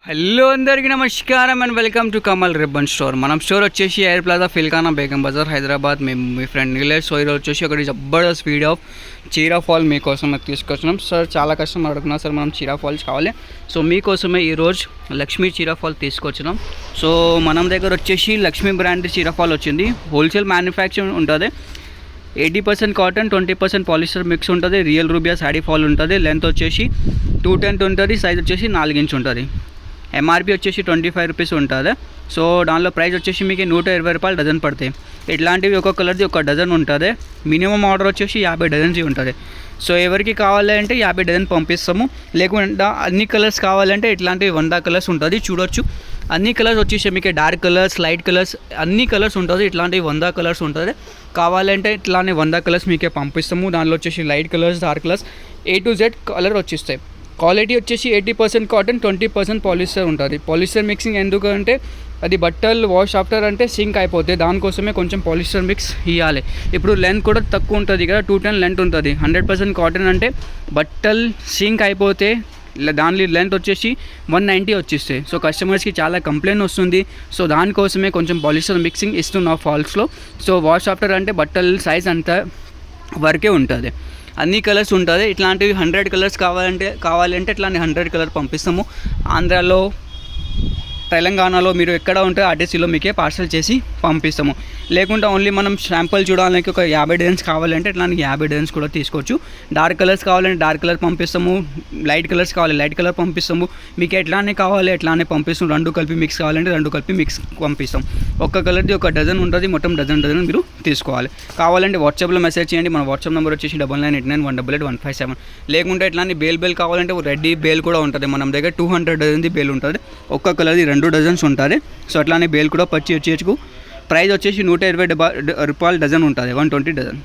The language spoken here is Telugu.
హలో అందరికీ నమస్కారం and welcome to Kamal ribbon store. మనం స్టోర్ వచ్చేసి ఎయిర్ ప్లాజా ఫిల్కానా బేగం బజార్ హైదరాబాద్. మేము మీ ఫ్రెండ్ నీలేష్. సో ఈరోజు వచ్చేసి ఒకటి జబర్దస్త్ వీడియో ఆఫ్ చీరా ఫాల్ మీకోసం తీసుకొచ్చినాం. సార్ చాలా కష్టం అడుగుతున్నారు సార్, మనం చీరా ఫాల్స్ కావాలి. సో మీకోసమే ఈరోజు లక్ష్మీ చీరా ఫాల్ తీసుకొచ్చినాం. సో మనం దగ్గర వచ్చేసి లక్ష్మీ బ్రాండ్ చీరా ఫాల్ వచ్చింది. హోల్సేల్ మ్యానుఫ్యాక్చరింగ్ ఉంటుంది. 80% కాటన్, 20% పాలిస్టర్ మిక్స్ ఉంటుంది. రియల్ రూబియా శాడీ ఫాల్ ఉంటుంది. లెంత్ వచ్చేసి 210 ఉంటుంది. సైజ్ వచ్చేసి 4 ఇంచ్ ఉంటుంది. ఎంఆర్పి వచ్చేసి 25 రూపీస్ ఉంటుంది. సో దానిలో ప్రైస్ వచ్చేసి మీకు 120 రూపాయలు డజన్ పడతాయి. ఇట్లాంటివి ఒక కలర్ది ఒక డజన్ ఉంటుంది. మినిమం ఆర్డర్ వచ్చేసి 50 డజన్స్ ఉంటుంది. సో ఎవరికి కావాలంటే 50 డజన్ పంపిస్తాము. లేకుండా అన్ని కలర్స్ కావాలంటే ఇట్లాంటివి 100 కలర్స్ ఉంటుంది. చూడొచ్చు అన్ని కలర్స్ వచ్చేసి మీకు డార్క్ కలర్స్, లైట్ కలర్స్ అన్ని కలర్స్ ఉంటుంది. ఇట్లాంటివి 100 కలర్స్ ఉంటుంది. కావాలంటే ఇట్లానే 100 కలర్స్ మీకే పంపిస్తాము. దానిలో వచ్చేసి light colours, dark colours A to Z colour వచ్చేస్తాయి. క్వాలిటీ వచ్చేసి 80% కాటన్, 20% పాలిస్టర్ ఉంటుంది. పాలిస్టర్ మిక్సింగ్ ఎందుకంటే అది బట్టలు వాష్ ఆఫ్టర్ అంటే సింక్ అయిపోతాయి. దానికోసమే కొంచెం పాలిస్టర్ మిక్స్ ఇవ్వాలి. ఇప్పుడు లెంత్ కూడా తక్కువ ఉంటుంది కదా, 210 లెంత్ ఉంటుంది. 100% కాటన్ అంటే బట్టలు సింక్ అయిపోతే దాని లెంత్ వచ్చేసి 190 వచ్చేస్తాయి. సో కస్టమర్స్కి చాలా కంప్లైంట్ వస్తుంది. సో దానికోసమే కొంచెం పాలిస్టర్ మిక్సింగ్ ఇస్తున్నాం ఫాల్స్లో. సో వాష్ ఆఫ్టర్ అంటే బట్టల సైజ్ అంత వరకే ఉంటుంది. అన్ని కలర్స్ ఉంటుంది. ఇట్లాంటివి 100 కలర్స్ కావాలంటే ఇట్లాంటి 100 కలర్ పంపిస్తాము. ఆంధ్రాలో, తెలంగాణలో మీరు ఎక్కడ ఉంటే ఆర్టీసీలో మీకే పార్సల్ చేసి పంపిస్తాము. లేకుంటే ఓన్లీ మనం శాంపుల్ చూడడానికి ఒక 50 డజన్స్ కావాలంటే ఇట్లాంటి 50 డజన్స్ కూడా తీసుకోవచ్చు. డార్క్ కలర్స్ కావాలంటే డార్క్ కలర్ పంపిస్తాము. లైట్ కలర్స్ కావాలి లైట్ కలర్ పంపిస్తాము. మీకు ఎట్లానే కావాలి ఎట్లానే పంపిస్తాం. రెండు కలిపి మిక్స్ కావాలంటే రెండు కలిపి మిక్స్ పంపిస్తాం. ఒక్క కలర్ది ఒక డజన్ ఉంటుంది. మొత్తం డజన్ మీరు తీసుకోవాలి. కావాలంటే వాట్సాప్లో మెసేజ్ చేయండి. మన వాట్సాప్ నెంబర్ వచ్చేసి 9989188157. లేకుంటే ఇట్లాంటి బేల్ కావాలంటే రెడ్డి బేల్ కూడా ఉంటుంది. మన దగ్గర 200 డజన్ది బేల్ ఉంటుంది. ఒక్క కలర్ది 2 డజన్స్ ఉంటుంది. సో అట్లానే బేల్ కూడా పచ్చి వచ్చేకు. ప్రైస్ వచ్చేసి 120 రూపాయలు డజన్ ఉంటుంది. 120 డజన్.